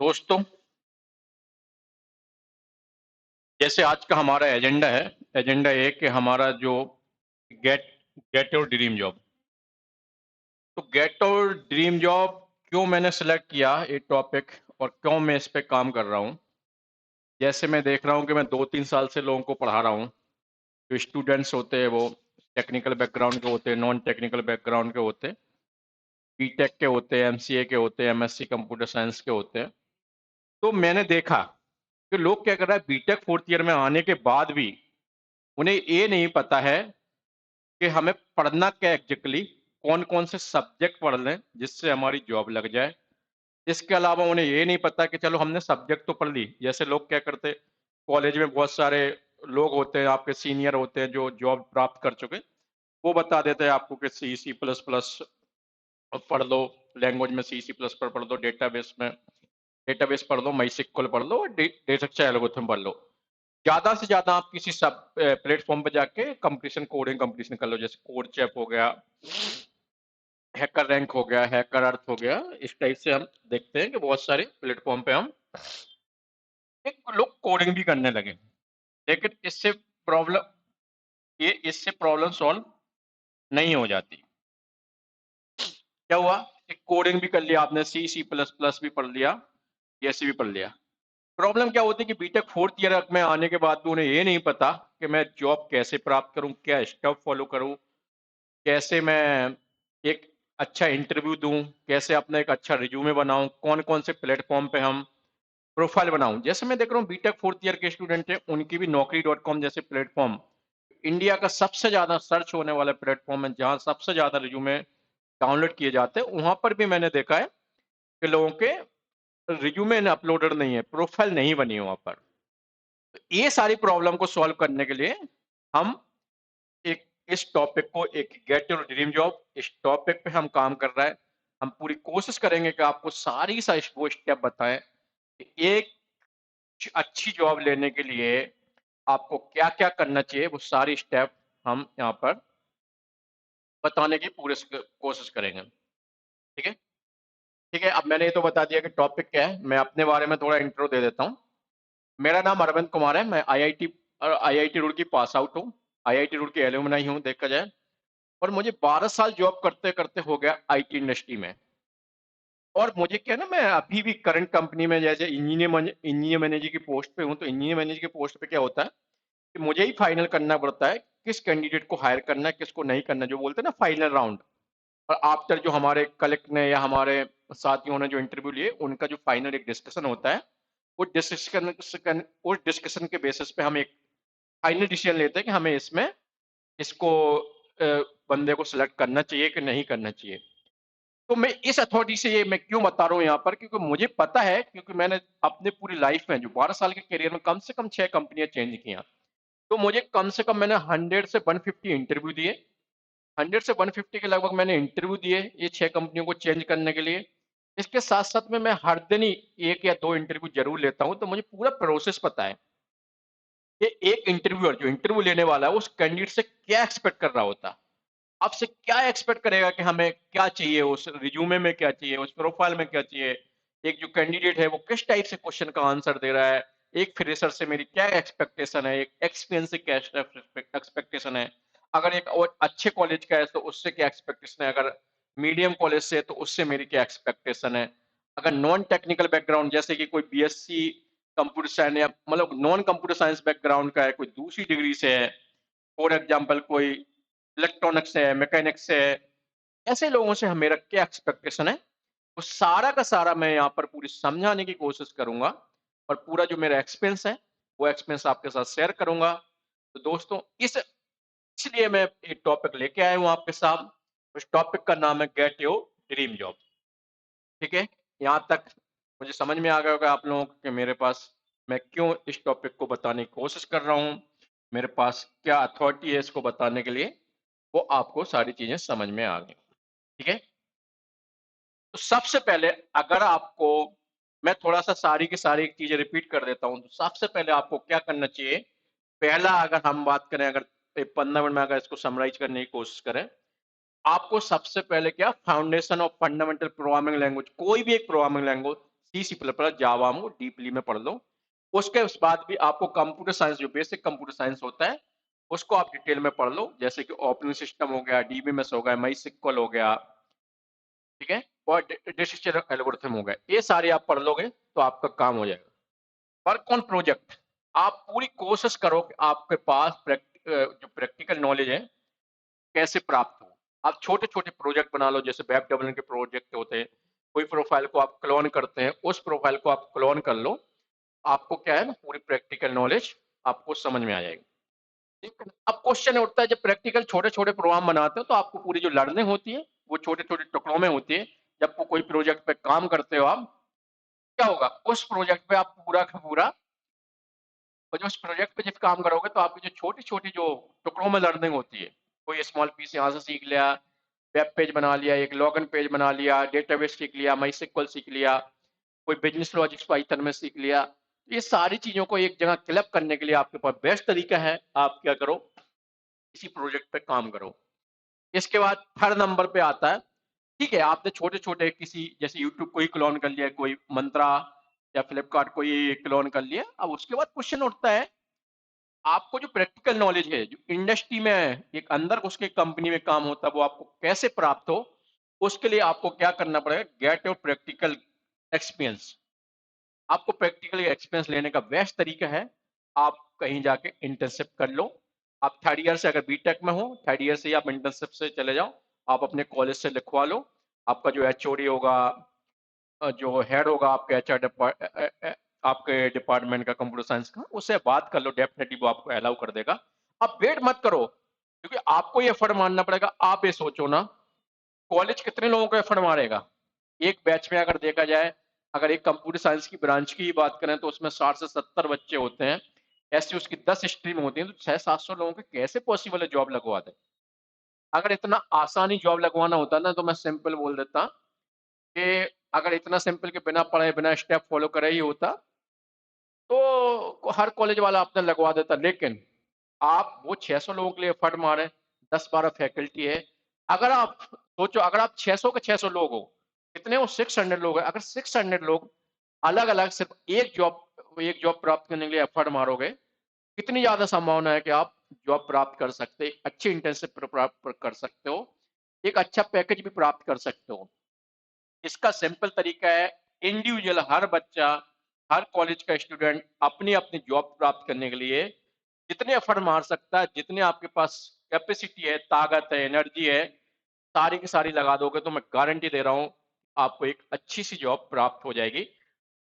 दोस्तों, जैसे आज का हमारा एजेंडा है। एजेंडा ये कि हमारा जो get get your dream job. तो गेट योर ड्रीम जॉब क्यों मैंने सेलेक्ट किया ये टॉपिक और क्यों मैं इस पे काम कर रहा हूँ। जैसे मैं देख रहा हूँ कि मैं 2-3 साल से लोगों को पढ़ा रहा हूँ। जो स्टूडेंट्स होते हैं वो टेक्निकल बैकग्राउंड के होते हैं, नॉन टेक्निकल बैकग्राउंड के होते हैं, बीटेक के होते हैं, एमसीए के होते हैं, एमएससी कंप्यूटर साइंस के होते हैं। तो मैंने देखा कि लोग क्या कर रहा है, बीटेक फोर्थ ईयर में आने के बाद भी उन्हें ये नहीं पता है कि हमें पढ़ना क्या एग्जैक्टली, कौन कौन से सब्जेक्ट पढ़ लें जिससे हमारी जॉब लग जाए। इसके अलावा उन्हें ये नहीं पता कि चलो हमने सब्जेक्ट तो पढ़ ली। जैसे लोग क्या करते, कॉलेज में बहुत सारे लोग होते हैं, आपके सीनियर होते हैं जो जॉब प्राप्त कर चुके, वो बता देते हैं आपको कि सी सी प्लस प्लस पढ़ लो, लैंग्वेज में सी सी प्लस पर पढ़ लो, डेटाबेस पढ़ लो, माई पढ़ लो, डेटा स्ट्रक्चर एल्गोरिथम पढ़ लो। ज्यादा से ज्यादा आप किसी सब प्लेटफॉर्म पे जाके कंपटीशन, कोडिंग कंपटीशन कर लो। जैसे कोड चैप हो गया, हैकर रैंक हो गया, हैकर अर्थ हो गया। इस टाइप से हम देखते हैं कि बहुत सारे प्लेटफॉर्म पे हम एक लोग कोडिंग भी करने लगे। लेकिन इससे प्रॉब्लम सॉल्व नहीं हो जाती। क्या हुआ कि कोडिंग भी कर लिया आपने, सी सी प्लस प्लस भी पढ़ लिया, जैसे भी पढ़ लिया। प्रॉब्लम क्या होती है कि बीटेक फोर्थ ईयर में आने के बाद भी उन्हें ये नहीं पता कि मैं जॉब कैसे प्राप्त करूं, क्या स्टेप फॉलो करूं, कैसे मैं एक अच्छा इंटरव्यू दूं, कैसे अपना एक अच्छा रिज्यूमे बनाऊं, कौन कौन से प्लेटफॉर्म पे हम प्रोफाइल बनाऊं। जैसे मैं देख रहा हूँ बीटेक फोर्थ ईयर के स्टूडेंट हैं, उनकी भी Naukri.com जैसे प्लेटफॉर्म इंडिया का सबसे ज्यादा सर्च होने वाला प्लेटफॉर्म है, जहां सबसे ज्यादा रिज्यूमे डाउनलोड किए जाते हैं। वहां पर भी मैंने देखा है कि लोगों के रिज्यूमे अपलोडेड नहीं है, प्रोफाइल नहीं बनी है वहां पर। तो ये सारी प्रॉब्लम को सॉल्व करने के लिए हम एक इस टॉपिक को, एक गेट योर ड्रीम जॉब, इस टॉपिक पे हम काम कर रहे हैं। हम पूरी कोशिश करेंगे कि आपको सारी वो स्टेप बताएं कि एक अच्छी जॉब लेने के लिए आपको क्या क्या करना चाहिए। वो सारी स्टेप हम यहाँ पर बताने की पूरी कोशिश करेंगे। ठीक है। ठीक है, अब मैंने ये तो बता दिया कि टॉपिक क्या है। मैं अपने बारे में थोड़ा इंट्रो दे देता हूँ। मेरा नाम अरविंद कुमार है। मैं आईआईटी रुड़की पास आउट हूँ। आईआईटी रुड़की एलुमनाई हूँ देखा जाए। और मुझे 12 साल जॉब करते करते हो गया आईटी इंडस्ट्री में। और मुझे क्या है ना, मैं अभी भी करंट कंपनी में जैसे इंजीनियर मैनेजर की पोस्ट पे हूँ। तो इंजीनियर मैनेजर की पोस्ट पे क्या होता है कि मुझे ही फाइनल करना पड़ता है किस कैंडिडेट को हायर करना है, किसको नहीं करना, जो बोलते हैं ना फाइनल राउंड। और आफ्टर जो हमारे कलेक्ट ने या हमारे साथियों ने जो इंटरव्यू लिए, उनका जो फाइनल एक डिस्कशन होता है, वो डिस्कशन उस डिस्कशन के बेसिस पे हम एक फाइनल डिसीजन लेते हैं कि हमें इसमें इसको बंदे को सिलेक्ट करना चाहिए कि नहीं करना चाहिए। तो मैं इस अथॉरिटी से ये मैं क्यों बता रहा हूँ यहाँ पर, क्योंकि मुझे पता है, क्योंकि मैंने अपने पूरी लाइफ में जो 12 साल के करियर में कम से कम 6 कंपनियां चेंज की हैं। तो मुझे कम से कम मैंने 100 से 150 इंटरव्यू दिए। 100 से 150 के लगभग मैंने इंटरव्यू दिए ये 6 कंपनियों को चेंज करने के लिए। इसके साथ साथ में मैं हर दिन ही 1 या 2 इंटरव्यू जरूर लेता हूँ। तो मुझे पूरा प्रोसेस पता है कि एक इंटरव्यूअर जो इंटरव्यू लेने वाला है उस कैंडिडेट से क्या एक्सपेक्ट कर रहा होता है, आपसे क्या एक्सपेक्ट करेगा कि हमें क्या चाहिए, उस रिज्यूमे में क्या चाहिए, उस प्रोफाइल में क्या चाहिए। एक जो कैंडिडेट है वो किस टाइप से क्वेश्चन का आंसर दे रहा है, एक फ्रेशर से मेरी क्या एक्सपेक्टेशन है, एक एक्सपीरियंस से क्या एक्सपेक्टेशन है। अगर एक और अच्छे कॉलेज का है तो उससे क्या एक्सपेक्टेशन है, अगर मीडियम कॉलेज से है तो उससे मेरी क्या एक्सपेक्टेशन है। अगर नॉन टेक्निकल बैकग्राउंड जैसे कि कोई बीएससी कंप्यूटर साइंस या मतलब नॉन कंप्यूटर साइंस बैकग्राउंड का है, कोई दूसरी डिग्री से है, फॉर एग्जाम्पल कोई इलेक्ट्रॉनिक्स है, मैकेनिक्स है, ऐसे लोगों से मेरा क्या एक्सपेक्टेशन है, वो सारा का सारा मैं यहाँ पर पूरी समझाने की कोशिश करूंगा। और पूरा जो मेरा एक्सपीरियंस है वो एक्सपीरियंस आपके साथ शेयर करूंगा। तो दोस्तों, इसलिए मैं एक टॉपिक लेके आया हूँ आपके साथ। उस टॉपिक का नाम है गेट योर ड्रीम जॉब। ठीक है। यहाँ तक मुझे समझ में आ गया होगा आप लोगों को कि मेरे पास, मैं क्यों इस टॉपिक को बताने की कोशिश कर रहा हूँ, मेरे पास क्या अथॉरिटी है इसको बताने के लिए। वो आपको सारी चीजें समझ में आ गई। ठीक है। तो सबसे पहले, अगर आपको, मैं थोड़ा सा सारी की सारी चीजें रिपीट कर देता हूं। तो सबसे पहले आपको क्या करना चाहिए। पहला, अगर हम बात करें, अगर 15 मिनट में अगर इसको समराइज करने की कोशिश करें, आपको सबसे पहले क्या, foundation of fundamental programming language, कोई भी एक programming language C plus plus Java में डीपली में पढ़ लो। उसके उस बाद भी आपको कंप्यूटर साइंस, जो बेसिक कंप्यूटर साइंस होता है, उसको आप डिटेल में पढ़ लो, जैसे कि ऑपरेटिंग सिस्टम हो गया, डीबीएमएस हो गया, माइस्क्ल हो गया, ठीक है, और डिसीजन एल्गोरिथम हो गया। ये सारे आप पढ़ लोगे तो आपका काम हो जाएगा। वर्क ऑन प्रोजेक्ट, आप पूरी कोशिश करो कि आपके पास जो प्रैक्टिकल नॉलेज है कैसे प्राप्त हो। आप छोटे छोटे प्रोजेक्ट बना लो, जैसे वेब डेवलपमेंट के प्रोजेक्ट होते हैं, कोई प्रोफाइल को आप क्लोन करते हैं, उस प्रोफाइल को आप क्लोन कर लो, आपको क्या है ना, पूरी प्रैक्टिकल नॉलेज आपको समझ में आ जाएगी। लेकिन अब क्वेश्चन उठता है, जब प्रैक्टिकल छोटे छोटे प्रोग्राम बनाते हो तो आपको पूरी जो लर्निंग होती है वो छोटे छोटे टुकड़ों में होती है। जब कोई प्रोजेक्ट पे काम करते हो आप, क्या होगा, उस प्रोजेक्ट पे आप पूरा का पूरा, और जो उस प्रोजेक्ट पे जब काम करोगे तो आपकी जो छोटी छोटी जो टुकड़ों में लर्निंग होती है, कोई स्मॉल पीस यहाँ से सीख लिया, वेब पेज बना लिया, एक लॉगिन पेज बना लिया, डेटाबेस सीख लिया, माइस्क्ल सीख लिया, कोई बिजनेस लॉजिक्स पाइथन में सीख लिया, ये सारी चीजों को एक जगह क्लब करने के लिए आपके पास बेस्ट तरीका है, आप क्या करो, इसी प्रोजेक्ट पे काम करो। इसके बाद थर्ड नंबर पे आता है, ठीक है, आपने छोटे छोटे किसी, जैसे यूट्यूब को ही क्लोन कर लिया, कोई मंत्रा या फ्लिपकार्ट को ही क्लोन कर लिया। अब उसके बाद क्वेश्चन उठता है, आपको जो प्रैक्टिकल नॉलेज है, जो इंडस्ट्री में एक अंदर उसके कंपनी में काम होता है, वो आपको कैसे प्राप्त हो, उसके लिए आपको क्या करना पड़ेगा, गेट योर प्रैक्टिकल एक्सपीरियंस। आपको प्रैक्टिकल एक्सपीरियंस लेने का बेस्ट तरीका है, आप कहीं जाके इंटर्नशिप कर लो। आप थर्ड ईयर से, अगर बीटेक में हो, थर्ड ईयर से ही आप इंटर्नशिप से चले जाओ, आप अपने कॉलेज से लिखवा लो। आपका जो एचओडी होगा, जो हेड होगा आपके एचआर आपके डिपार्टमेंट का कंप्यूटर साइंस का, उससे बात कर लो, डेफिनेटली वो आपको अलाउ कर देगा। आप वेट मत करो, क्योंकि आपको ये एफर्ट मानना पड़ेगा। आप ये सोचो ना, कॉलेज कितने लोगों को एफर्ट मारेगा। एक बैच में अगर देखा जाए, अगर एक कंप्यूटर साइंस की ब्रांच की ही बात करें तो उसमें 60 से 70 बच्चे होते हैं, ऐसी उसकी 10 स्ट्रीम होती हैं, तो 600-700 लोगों के कैसे पॉसिबल है जॉब लगवा दे। अगर इतना आसानी जॉब लगवाना होता ना, तो मैं सिंपल बोल देता कि अगर इतना सिंपल के बिना पढ़े बिना स्टेप फॉलो करे ही होता, तो हर कॉलेज वाला आपने लगवा देता। लेकिन आप वो 600 लोगों के लिए एफर्ट मारे, 10-12 फैकल्टी है। अगर आप सोचो, अगर आप 600 के 600 लोग हो, कितने हो, 600 लोग हैं। अगर 600 लोग अलग अलग सिर्फ एक जॉब प्राप्त करने के लिए एफर्ट मारोगे, कितनी ज्यादा संभावना है कि आप जॉब प्राप्त कर सकते, एक अच्छी इंटर्नशिप प्राप्त कर सकते हो, एक अच्छा पैकेज भी प्राप्त कर सकते हो। इसका सिंपल तरीका है, इंडिविजुअल हर बच्चा, हर कॉलेज का स्टूडेंट अपनी अपनी जॉब प्राप्त करने के लिए जितने एफर्ट मार सकता है, जितने आपके पास कैपेसिटी है, ताकत है, एनर्जी है, सारी की सारी लगा दोगे तो मैं गारंटी दे रहा हूं, आपको एक अच्छी सी जॉब प्राप्त हो जाएगी।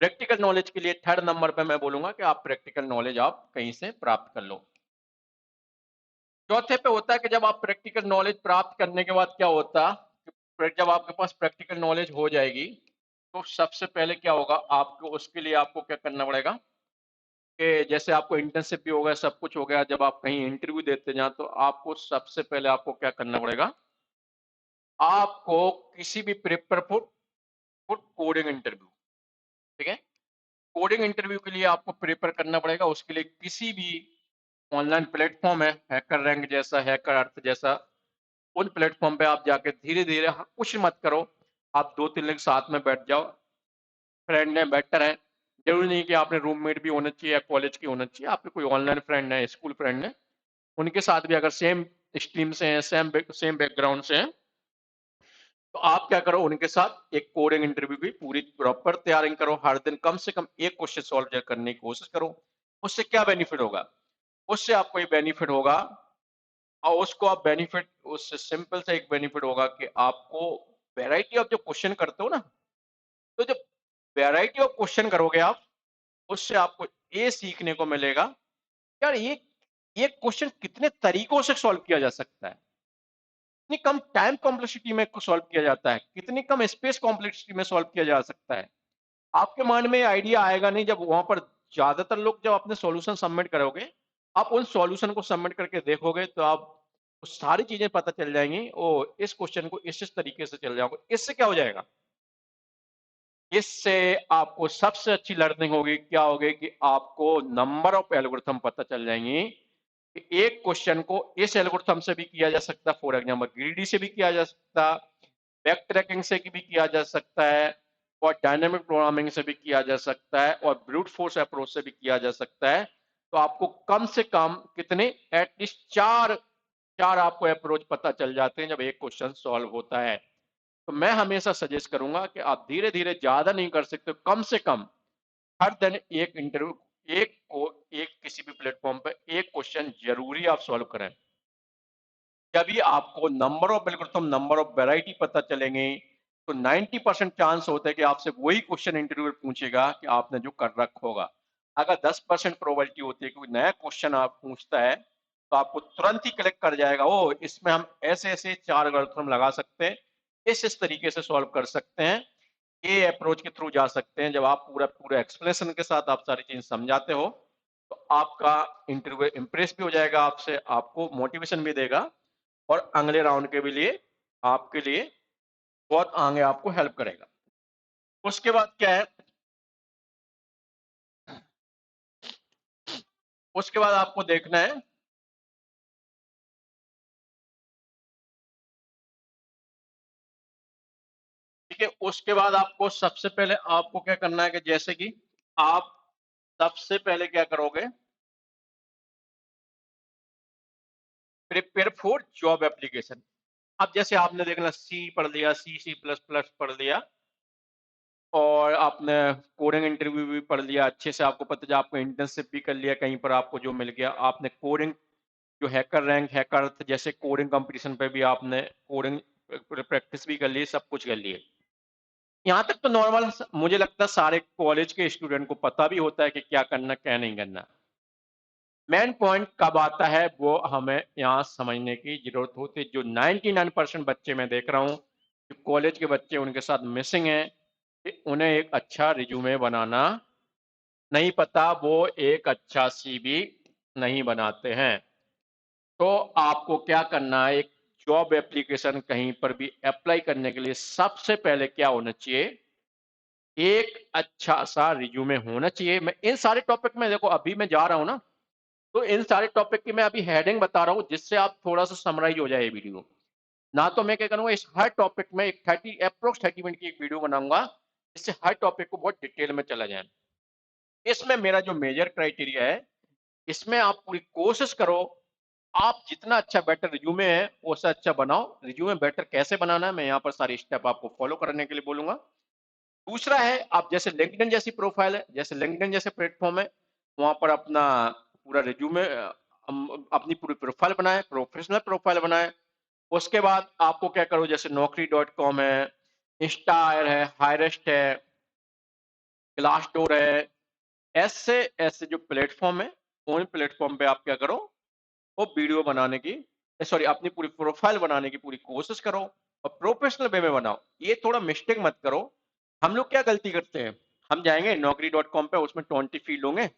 प्रैक्टिकल नॉलेज के लिए थर्ड नंबर पे मैं बोलूंगा कि आप प्रैक्टिकल नॉलेज आप कहीं से प्राप्त कर लो। चौथे पे होता है कि जब आप प्रैक्टिकल नॉलेज प्राप्त करने के बाद क्या होता, जब आपके पास प्रैक्टिकल नॉलेज हो जाएगी, तो सबसे पहले क्या होगा, आपको उसके लिए आपको क्या करना पड़ेगा, कि जैसे आपको इंटर्नशिप भी हो गया, सब कुछ हो गया, जब आप कहीं इंटरव्यू देते जाए तो आपको सबसे पहले आपको क्या करना पड़ेगा, आपको किसी भी prepare for for coding interview, ठीक है, कोडिंग इंटरव्यू के लिए आपको प्रिपेयर करना पड़ेगा। उसके लिए किसी भी ऑनलाइन प्लेटफॉर्म है, हैकर रैंक जैसा, हैकर अर्थ जैसा, उन प्लेटफॉर्म पे आप जाके धीरे धीरे, कुछ मत करो, आप 2-3 लोग साथ में बैठ जाओ, फ्रेंड है, बेटर है। जरूरी नहीं कि आपने रूममेट भी होना चाहिए या कॉलेज की होना चाहिए, आपके कोई ऑनलाइन फ्रेंड है, स्कूल फ्रेंड है, उनके साथ भी अगर सेम स्ट्रीम से हैं, सेम बैकग्राउंड से हैं, तो आप क्या करो, उनके साथ एक कोडिंग इंटरव्यू की पूरी प्रॉपर तैयारी करो। हर दिन कम से कम एक क्वेश्चन सॉल्व करने की कोशिश करो। उससे क्या बेनिफिट होगा, उससे आपको ये बेनिफिट होगा, और उसको आप बेनिफिट, उससे सिंपल से एक बेनिफिट होगा कि आपको वैरायटी ऑफ जो क्वेश्चन करते हो ना, तो जब वैरायटी ऑफ क्वेश्चन करोगे आप, उससे आपको ये सीखने को मिलेगा, यार ये क्वेश्चन कितने तरीकों से सॉल्व किया जा सकता है, कितनी कम टाइम कॉम्प्लेक्सिटी में सॉल्व किया जाता है, कितनी कम स्पेस कॉम्प्लेक्सिटी में सॉल्व किया जा सकता है। आपके माइंड में आइडिया आएगा नहीं, जब वहां पर ज्यादातर लोग जब अपने सॉल्यूशन सबमिट करोगे, आप उन सॉल्यूशन को सबमिट करके देखोगे, तो आप सारी चीजें पता चल जाएंगी, और इस क्वेश्चन को इस तरीके से चल जाओगे। इससे क्या हो जाएगा, इससे आपको सबसे अच्छी लर्निंग होगी, क्या होगी कि आपको नंबर ऑफ एल्गोरिथम पता चल जाएंगी, कि एक क्वेश्चन को इस एल्गोरिथम से भी किया जा सकता, फॉर एग्जांपल ग्रीडी से भी किया जा सकता, बैक ट्रैकिंग से भी किया जा सकता है, और डायनामिक प्रोग्रामिंग से भी किया जा सकता है और ब्रूट फोर्स अप्रोच से भी किया जा सकता है। तो आपको कम से कम कितने, एटलीस्ट चार चार आपको अप्रोच पता चल जाते हैं जब एक क्वेश्चन सॉल्व होता है। तो मैं हमेशा सजेस्ट करूंगा कि आप धीरे धीरे, ज्यादा नहीं कर सकते, कम से कम हर दिन एक इंटरव्यू, एक किसी भी प्लेटफॉर्म पे एक क्वेश्चन जरूरी आप सॉल्व करें। जब आपको number of algorithm, number of variety पता चलेंगे, तो 90% चांस होता है कि आपसे वही क्वेश्चन इंटरव्यू में पूछेगा कि आपने जो कर रखा होगा। अगर 10% प्रोबेबिलिटी होती है कि कोई नया क्वेश्चन आप पूछता है, तो आपको तुरंत ही क्लिक कर जाएगा, ओ इसमें हम ऐसे ऐसे चार एल्गोरिथम लगा सकते हैं, इस तरीके से सॉल्व कर सकते हैं, ये अप्रोच के थ्रू जा सकते हैं। जब आप पूरा पूरा एक्सप्लेनेशन के साथ आप सारी चीज समझाते हो, तो आपका इंटरव्यू इम्प्रेस भी हो जाएगा आपसे, आपको मोटिवेशन भी देगा और अगले राउंड के भी लिए आपके लिए बहुत आगे आपको हेल्प करेगा। उसके बाद क्या है, उसके बाद आपको देखना है, ठीक है, उसके बाद आपको सबसे पहले आपको क्या करना है कि जैसे कि आप सबसे पहले क्या करोगे, प्रिपेयर फॉर जॉब एप्लीकेशन। अब जैसे आपने देखना सी पढ़ लिया, सी सी प्लस प्लस पढ़ लिया, और आपने कोडिंग इंटरव्यू भी पढ़ लिया अच्छे से, आपको पता चला, आपको इंटर्नशिप भी कर लिया कहीं पर, आपको जो मिल गया, आपने कोडिंग जो हैकर रैंक, हैकर जैसे कोडिंग कंपटीशन पे भी आपने कोडिंग प्रैक्टिस भी कर ली, सब कुछ कर लिए। यहाँ तक तो नॉर्मल, मुझे लगता है सारे कॉलेज के स्टूडेंट को पता भी होता है कि क्या करना क्या नहीं करना। मेन पॉइंट कब आता है वो हमें यहाँ समझने की जरूरत होती है। जो 99% बच्चे मैं देख रहा हूँ, जो कॉलेज के बच्चे उनके साथ मिसिंग है, कि उन्हें एक अच्छा रिज्यूमे बनाना नहीं पता, वो एक अच्छा सीवी नहीं बनाते हैं। तो आपको क्या करना है, एक जॉब एप्लीकेशन कहीं पर भी अप्लाई करने के लिए सबसे पहले क्या होना चाहिए, एक अच्छा सा रिज्यूमे होना चाहिए। मैं इन सारे टॉपिक में, देखो अभी मैं जा रहा हूं ना, तो इन सारे टॉपिक की मैं अभी हेडिंग बता रहा हूं, जिससे आप थोड़ा सा समराइज हो जाए ये वीडियो। ना तो मैं क्या करूंगा, इस हर टॉपिक में एक 30 मिनट की एक वीडियो बनाऊंगा, जिससे हर टॉपिक को बहुत डिटेल में चला जाए। इसमें मेरा जो मेजर क्राइटेरिया है, इसमें आप पूरी कोशिश करो, आप जितना अच्छा बेटर रिज्यूमे है उससे अच्छा बनाओ। रिज्यूमे बेटर कैसे बनाना है, मैं यहाँ पर सारे स्टेप आपको फॉलो करने के लिए बोलूंगा। दूसरा है, आप जैसे लिंक्डइन जैसी प्रोफाइल है, जैसे लिंक्डइन जैसे प्लेटफॉर्म है, वहां पर अपना पूरा रिज्यूमे, अपनी पूरी प्रोफाइल बनाए, प्रोफेशनल प्रोफाइल बनाए। उसके बाद आपको क्या करो, जैसे Naukri.com है, इंस्टायर है, हायरेस्ट है, ग्लासडोर है, ऐसे ऐसे जो प्लेटफॉर्म है, उन प्लेटफॉर्म पे आप क्या करो, वो वीडियो बनाने की, सॉरी, अपनी पूरी प्रोफाइल बनाने की पूरी कोशिश करो, और प्रोफेशनल वे में बनाओ। ये थोड़ा मिस्टेक मत करो। हम लोग क्या गलती करते हैं, हम जाएंगे Naukri.com पे, उसमें 20 फील्ड होंगे,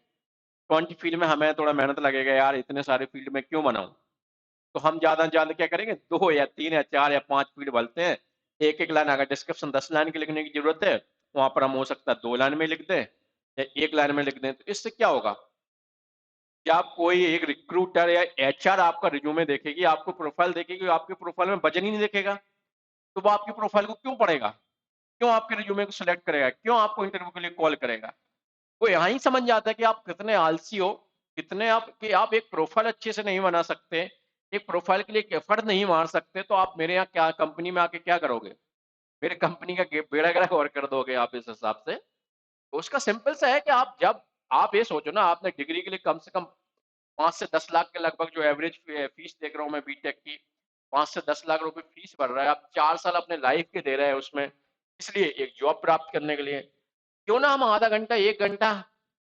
20 फील्ड में हमें थोड़ा मेहनत लगेगा, यार इतने सारे फील्ड में क्यों बनाऊं। तो हम ज्यादा से ज्यादा क्या करेंगे, 2 या 3 या 4 या 5 फील्ड भरते हैं। एक एक लाइन, अगर डिस्क्रिप्शन 10 लाइन की लिखने की जरूरत है, वहां पर हम हो सकता है 2 लाइन में लिख दें या 1 लाइन में लिख दें। तो इससे क्या होगा, जब कोई एक रिक्रूटर या एचआर आपका रिज्यूमे देखेगी, आपको प्रोफाइल देखेगी, आपके प्रोफाइल में वजन ही नहीं देखेगा, तो वो आपकी प्रोफाइल को क्यों पढ़ेगा, क्यों आपके रिज्यूमे को सिलेक्ट करेगा, क्यों आपको इंटरव्यू के लिए कॉल करेगा। वो यहाँ ही समझ जाता है कि आप कितने आलसी हो, कितने आप, कि आप एक प्रोफाइल अच्छे से नहीं बना सकते, एक प्रोफाइल के लिए एक एफर्ट नहीं मार सकते, तो आप मेरे यहाँ क्या कंपनी में आके क्या करोगे, मेरे कंपनी का बेड़ा गर्क और कर दोगे आप इस हिसाब से। तो उसका सिंपल सा है कि आप जब, आप ये सोचो ना, आपने डिग्री के लिए कम से कम 5 से 10 लाख के लगभग जो एवरेज फीस देख रहा हूँ मैं बीटेक की, 5 से 10 लाख रुपए फीस भर रहा है, आप 4 साल अपने लाइफ के दे रहे हैं उसमें, इसलिए एक जॉब प्राप्त करने के लिए। क्यों ना हम आधा घंटा, 1 घंटा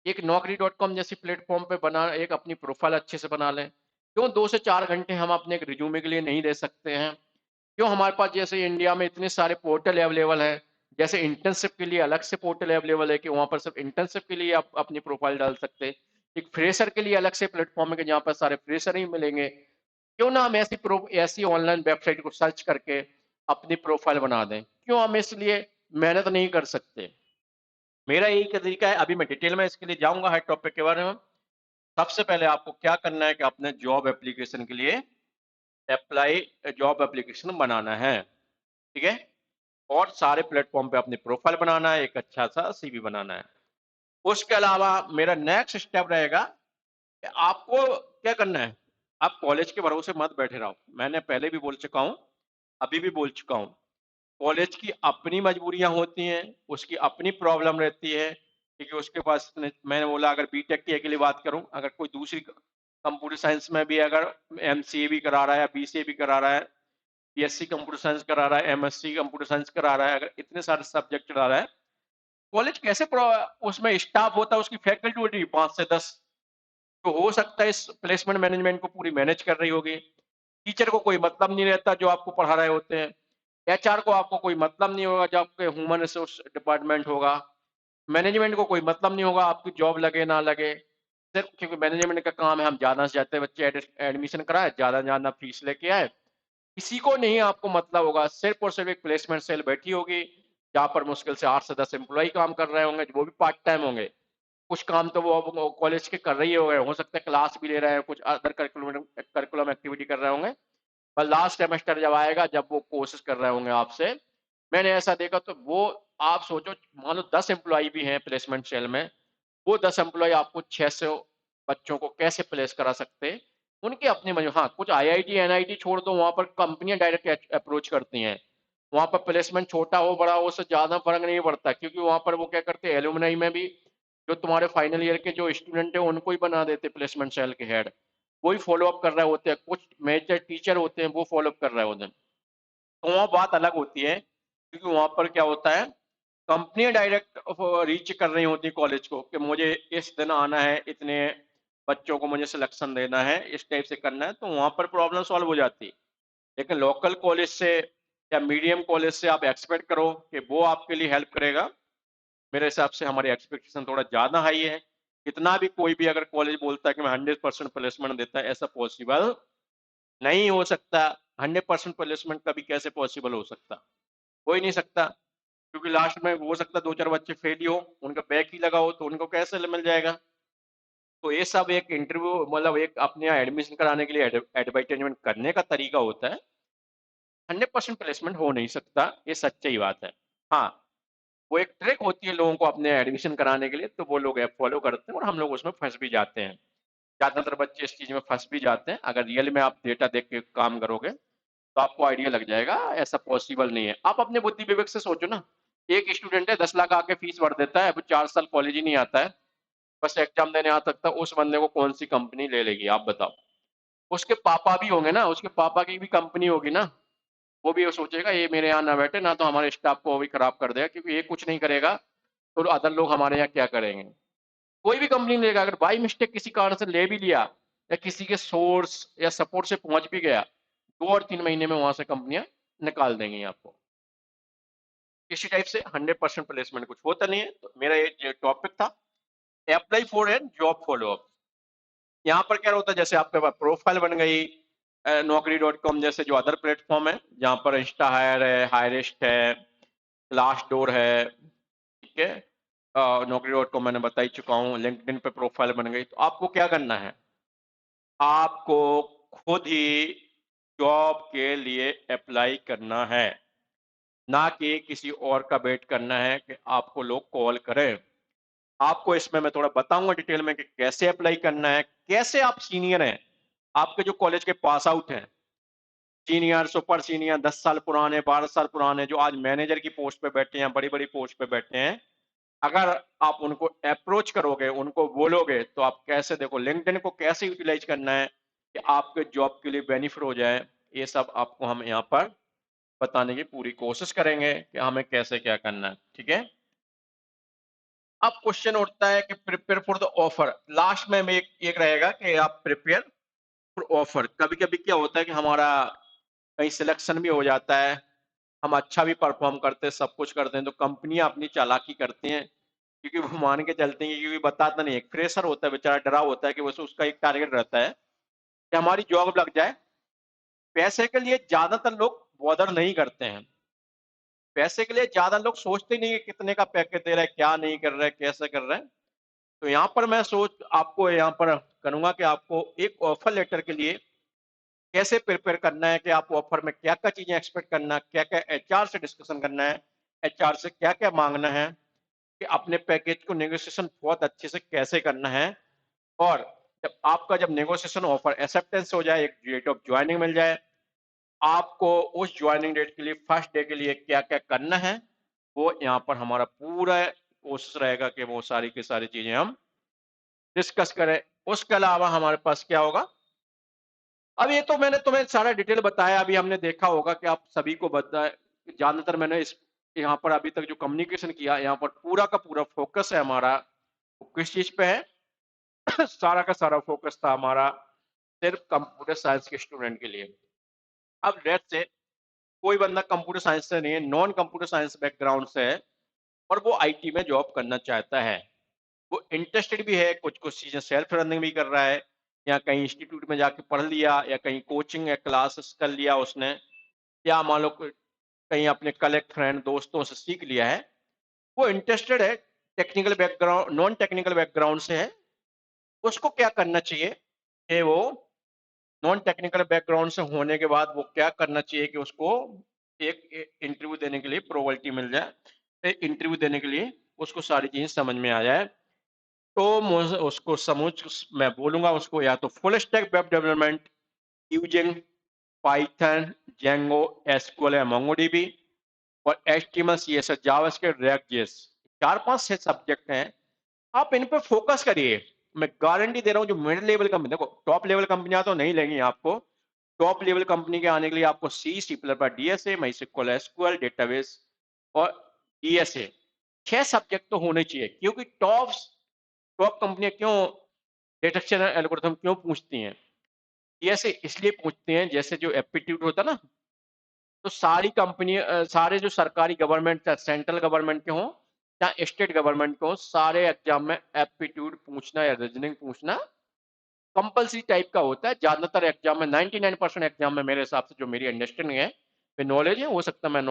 एक Naukri.com जैसी प्लेटफॉर्म पे बना, एक अपनी प्रोफाइल अच्छे से बना लें। क्यों 2 से 4 घंटे हम अपने एक रिज्यूमे के लिए नहीं दे सकते हैं। क्यों हमारे पास जैसे इंडिया में इतने सारे पोर्टल अवेलेबल हैं, जैसे इंटर्नशिप के लिए अलग से पोर्टल अवेलेबल है कि वहां पर सिर्फ इंटर्नशिप के लिए आप अपनी प्रोफाइल डाल सकते हैं। एक फ्रेशर के लिए अलग से प्लेटफॉर्म है कि जहाँ पर सारे फ्रेशर ही मिलेंगे। क्यों ना हम ऐसी ऑनलाइन वेबसाइट को सर्च करके अपनी प्रोफाइल बना दें, क्यों हम इसलिए मेहनत नहीं कर सकते। मेरा यही तरीका है। अभी मैं डिटेल में इसके लिए जाऊंगा हर टॉपिक के बारे में। सबसे पहले आपको क्या करना है कि अपने जॉब एप्लीकेशन के लिए अप्लाई, जॉब एप्लीकेशन बनाना है, ठीक है। और सारे प्लेटफॉर्म पे अपनी प्रोफाइल बनाना है, एक अच्छा सा सीवी बनाना है। उसके अलावा मेरा नेक्स्ट स्टेप रहेगा कि आपको क्या करना है, आप कॉलेज के भरोसे मत बैठे रहो। मैंने पहले भी बोल चुका हूँ, अभी भी बोल चुका हूँ। कॉलेज की अपनी मजबूरियाँ होती हैं, उसकी अपनी प्रॉब्लम रहती है, क्योंकि उसके पास इतने मैंने बोला अगर बीटेक की अकेली बात करूँ, अगर कोई दूसरी कंप्यूटर साइंस में भी अगर एमसीए भी करा रहा है या बीसीए भी करा रहा है, बीएससी कंप्यूटर साइंस करा रहा है, एमएससी कंप्यूटर साइंस करा रहा है, अगर इतने सारे सब्जेक्ट चला रहा है, कॉलेज कैसे उसमें स्टाफ होता है, उसकी फैकल्टी होती है 5 से 10, तो हो सकता है इस प्लेसमेंट मैनेजमेंट को पूरी मैनेज कर रही होगी। टीचर को कोई मतलब नहीं रहता जो आपको पढ़ा रहे होते हैं। एचआर को आपको कोई मतलब नहीं होगा जो आपके ह्यूमन रिसोर्स डिपार्टमेंट होगा। मैनेजमेंट को कोई मतलब नहीं होगा आपकी जॉब लगे ना लगे। सिर्फ क्योंकि मैनेजमेंट का काम है हम ज़्यादा से ज़्यादा बच्चे एडमिशन कराएँ, ज़्यादा से ज़्यादा फीस लेके आए। किसी को नहीं आपको मतलब होगा, सिर्फ और सिर्फ एक प्लेसमेंट सेल बैठी होगी, जहाँ पर मुश्किल से 8 से 10 एम्प्लॉयी काम कर रहे होंगे, वो भी पार्ट टाइम होंगे। कुछ काम तो वो कॉलेज के कर रही हो सकता है क्लास भी ले रहे हैं, कुछ अदर करिकुलम करिकुलम एक्टिविटी कर रहे होंगे। पर लास्ट सेमेस्टर जब आएगा, जब वो कोशिश कर रहे होंगे आपसे, मैंने ऐसा देखा तो वो आप सोचो मान लो 10 एम्प्लॉयी भी हैं प्लेसमेंट सेल में, वो 10 एम्प्लॉयी आपको 600 बच्चों को कैसे प्लेस करा सकते हैं? उनके अपने मजबूर हाँ, कुछ आईआईटी, एनआईटी छोड़ दो, वहाँ पर कंपनियाँ डायरेक्ट अप्रोच करती हैं। वहाँ पर प्लेसमेंट छोटा हो, बड़ा हो, उससे ज़्यादा फ़र्क नहीं पड़ता क्योंकि वहाँ पर वो क्या करते हैं एलुमनाई में भी जो तुम्हारे फाइनल ईयर के जो स्टूडेंट हैं, उनको ही बना देते प्लेसमेंट सेल के हेड। वो ही फ़ॉलो अप कर रहे होते हैं, कुछ मेजर टीचर होते हैं, वो फ़ॉलो अप कर रहे होते हैं। तो वहाँ बात अलग होती है, क्योंकि वहाँ पर क्या होता है, कंपनियाँ डायरेक्ट रीच कर रही होती कॉलेज को कि मुझे इस दिन आना है, इतने बच्चों को मुझे सिलेक्शन देना है, इस टाइप से करना है, तो वहाँ पर प्रॉब्लम सॉल्व हो जाती है। लेकिन लोकल कॉलेज से या मीडियम कॉलेज से आप एक्सपेक्ट करो कि वो आपके लिए हेल्प करेगा, मेरे हिसाब से हमारी एक्सपेक्टेशन थोड़ा ज़्यादा हाई है। कितना भी कोई भी अगर कॉलेज बोलता है कि मैं 100% प्लेसमेंट देता है, ऐसा पॉसिबल नहीं हो सकता। 100% प्लेसमेंट कभी कैसे पॉसिबल हो सकता? हो ही नहीं सकता, क्योंकि लास्ट में हो सकता है 2-4 बच्चे फेल ही हो, उनका बैक ही लगा हो, तो उनको कैसे मिल जाएगा? तो ये सब एक इंटरव्यू मतलब एक अपने यहाँ एडमिशन कराने के लिए एडवर्टाइजमेंट करने का तरीका होता है। 100% प्लेसमेंट हो नहीं सकता, ये सच्ची बात है। हाँ, वो एक ट्रिक होती है लोगों को अपने एडमिशन कराने के लिए, तो वो लोग ऐप फॉलो करते हैं और हम लोग उसमें फँस भी जाते हैं। ज़्यादातर बच्चे इस चीज़ में फँस भी जाते हैं। अगर रियल में आप डेटा देख के काम करोगे, तो आपको आइडिया लग जाएगा, ऐसा पॉसिबल नहीं है। आप अपने बुद्धि विवेक से सोचो ना, एक स्टूडेंट है 10 लाख आके फीस भर देता है, वो 4 साल कॉलेज ही नहीं आता है, बस एग्ज़ाम देने आ सकता है, उस बंदे को कौन-सी कंपनी ले लेगी आप बताओ? उसके पापा भी होंगे ना, उसके पापा की भी कंपनी होगी ना, वो भी ये सोचेगा ये मेरे यहाँ ना बैठे, ना तो हमारे स्टाफ को वो भी खराब कर देगा क्योंकि ये कुछ नहीं करेगा, तो अदर लोग हमारे यहाँ क्या करेंगे? कोई भी कंपनी लेगा, अगर बाय मिस्टेक किसी कारण से ले भी लिया या किसी के सोर्स या सपोर्ट से पहुँच भी गया, 2 और 3 महीने में वहाँ से कंपनियाँ निकाल देंगी आपको। इसी टाइप से 100% प्लेसमेंट कुछ होता नहीं है। तो मेरा ये टॉपिक था, apply for an job follow up. यहाँ पर क्या होता है, जैसे आपके पास प्रोफाइल बन गई, नौकरी.com जैसे जो अदर प्लेटफॉर्म है, जहाँ पर इंस्टा हायर है, हायरिस्ट है, ग्लासडोर है, ठीक है, नौकरी.com मैंने बता ही चुका हूँ, लिंक्डइन पे प्रोफाइल बन गई। तो आपको क्या करना है, आपको खुद ही जॉब के लिए अप्लाई करना है, ना कि किसी और का वेट करना है कि आपको लोग कॉल करें। आपको इसमें मैं थोड़ा बताऊंगा डिटेल में कि कैसे अप्लाई करना है, कैसे आप सीनियर हैं, आपके जो कॉलेज के पास आउट हैं, सीनियर, सुपर सीनियर, 10 साल पुराने, 12 साल पुराने, जो आज मैनेजर की पोस्ट पे बैठे हैं, बड़ी-बड़ी पोस्ट पे बैठे हैं, अगर आप उनको अप्रोच करोगे, उनको बोलोगे, तो आप कैसे देखो लिंक्डइन को कैसे यूटिलाइज़ करना है कि आपके जॉब के लिए बेनिफिट हो जाए, ये सब आपको हम यहाँ पर बताने की पूरी कोशिश करेंगे कि हमें कैसे क्या करना है, ठीक है? अब क्वेश्चन उठता है कि prepare for the offer, last में एक एक रहेगा कि आप प्रिपेयर फॉर ऑफर। कभी-कभी क्या होता है कि हमारा कहीं सिलेक्शन भी हो जाता है, हम अच्छा भी परफॉर्म करते हैं, सब कुछ करते हैं, तो कंपनियाँ अपनी चालाकी करती हैं, क्योंकि वो मान के चलती हैं, क्योंकि बताता नहीं है, एक फ्रेशर होता है बेचारा, डरा होता है कि बस उसका एक टारगेट रहता है कि हमारी जॉब लग जाए। पैसे के लिए ज़्यादातर लोग बॉदर नहीं करते हैं। पैसे के लिए ज़्यादा लोग सोचते नहीं है कितने का पैकेज दे रहा है, क्या नहीं कर रहा है, कैसे कर रहा है। तो यहाँ पर मैं सोच आपको यहाँ पर करूँगा कि आपको एक ऑफर लेटर के लिए कैसे प्रिपेयर करना है कि आप ऑफर में क्या-क्या चीजें एक्सपेक्ट करना है, क्या-क्या एचआर से डिस्कशन करना है, एचआर से क्या-क्या मांगना है, कि अपने पैकेज को नेगोशिएशन बहुत अच्छे से कैसे करना है। और जब नेगोशिएशन ऑफर एक्सेप्टेंस हो जाए, एक डेट ऑफ ज्वाइनिंग मिल जाए, आपको उस ज्वाइनिंग डेट के लिए फर्स्ट डे के लिए क्या-क्या करना है, वो यहाँ पर हमारा पूरा कोशिश रहेगा कि वो सारी की सारी चीजें हम डिस्कस करें। उसके अलावा हमारे पास क्या होगा, अब ये तो मैंने तुम्हें सारा डिटेल बताया, अभी हमने देखा होगा कि आप सभी को बताया, ज्यादातर मैंने इस यहाँ पर अभी तक जो कम्युनिकेशन किया, यहाँ पर पूरा का पूरा फोकस है हमारा, वो किस चीज पे है? सारा का सारा फोकस था हमारा सिर्फ कंप्यूटर साइंस के स्टूडेंट के लिए। अब लेट्स से कोई बंदा कंप्यूटर साइंस से नहीं है, नॉन कंप्यूटर साइंस बैकग्राउंड से है, और वो आईटी में जॉब करना चाहता है, वो इंटरेस्टेड भी है, कुछ कुछ चीजें सेल्फ रनिंग भी कर रहा है, या कहीं इंस्टीट्यूट में जाके पढ़ लिया, या कहीं कोचिंग या क्लासेस कर लिया उसने, या मान लो कहीं अपने कलेक्ट फ्रेंड दोस्तों से सीख लिया है, वो इंटरेस्टेड है, technical background non technical background से है, उसको क्या करना चाहिए कि वो नॉन टेक्निकल बैकग्राउंड से होने के बाद वो क्या करना चाहिए कि उसको एक इंटरव्यू देने के लिए प्रोबेबिलिटी मिल जाए, इंटरव्यू देने के लिए उसको सारी चीजें समझ में आ जाए। तो उसको समझ मैं बोलूंगा उसको, या तो full stack web development using Python, Django, SQL या मोंगोडीबी, और HTML, CSS, JavaScript, react JS, 4-5 से सब्जेक्ट हैं, आप इन पे फोकस करिए। मैं गारंटी दे रहा हूँ, जो मिड लेवल कंपनी, देखो टॉप लेवल कंपनियां तो नहीं लेंगी आपको, टॉप लेवल कंपनी के आने के लिए आपको C plus plus, DSA, MySQL, SQL, database और डीएसए, 6 सब्जेक्ट तो होने चाहिए, क्योंकि टॉप टॉप कंपनियां क्यों डिटेक्शन एल्गोरिथम क्यों पूछती हैं? डीएसए इसलिए पूछते हैं, जैसे जो एप्टीट्यूड होता है ना, तो सारी कंपनी सारे जो सरकारी गवर्नमेंट, चाहे सेंट्रल गवर्नमेंट के हों, चाहे स्टेट गवर्नमेंट के हों, सारे एग्जाम में एप्टीट्यूड पूछना या रीजनिंग पूछना कंपलसरी टाइप का होता है। ज्यादातर एग्जाम में 99% एग्जाम में, मेरे हिसाब से जो मेरी अंडरस्टैंडिंग है, नॉलेज है, हो सकता है मैं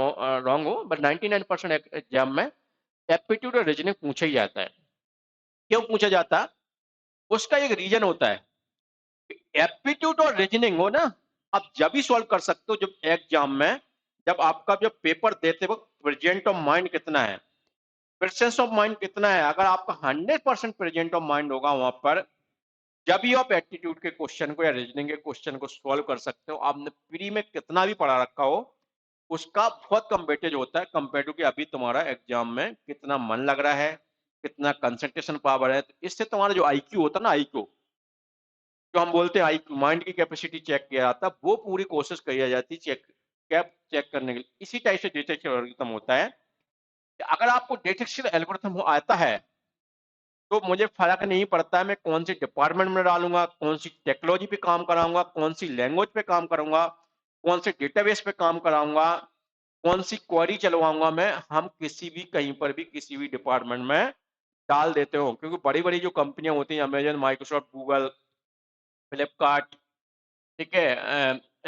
रॉन्ग हूँ, बट 99% एग्जाम में एप्टीट्यूड और रीजनिंग पूछा ही जाता है। क्यों पूछा जाता है? उसका एक रीजन होता है, एप्टीट्यूड और रीजनिंग हो ना, आप जब भी सॉल्व कर सकते हो जब एग्जाम में, जब आपका जो पेपर देते वक्त प्रेजेंट ऑफ माइंड कितना है, प्रेजेंस ऑफ माइंड कितना है, अगर आपका 100% प्रेजेंट ऑफ माइंड होगा वहां पर, जब भी आप एप्टीट्यूड के क्वेश्चन को या रीजनिंग के क्वेश्चन को सॉल्व कर सकते हो, आपने प्री में कितना भी पढ़ा रखा हो, उसका बहुत कम वेटेज होता है कंपेयर टू कि अभी तुम्हारा एग्जाम में कितना मन लग रहा है, कितना कंसंट्रेशन पावर है। तो इससे तुम्हारा जो आईक्यू होता है ना, आईक्यू जो हम बोलते हैं, आई माइंड की कैपेसिटी चेक किया जाता है, वो पूरी कोशिश करी जाती है चेक, कैप चेक करने के लिए। इसी टाइप से डिटेक्शन एल्गोरिथम होता है, कि अगर आपको डिटेक्शन एल्गोरिथम आता है, तो मुझे फर्क नहीं पड़ता है मैं कौन सी डिपार्टमेंट में डालूंगा, कौन सी टेक्नोलॉजी पे काम कराऊंगा, कौन सी लैंग्वेज पे काम करूंगा, कौन से डेटाबेस पे काम कराऊंगा, कौन सी क्वेरी चलवाऊंगा मैं, हम किसी भी कहीं पर भी किसी भी डिपार्टमेंट में डाल देते हो, क्योंकि बड़ी बड़ी जो कंपनियां होती हैं, अमेजन, माइक्रोसॉफ्ट, गूगल, फ्लिपकार्ट, ठीक है,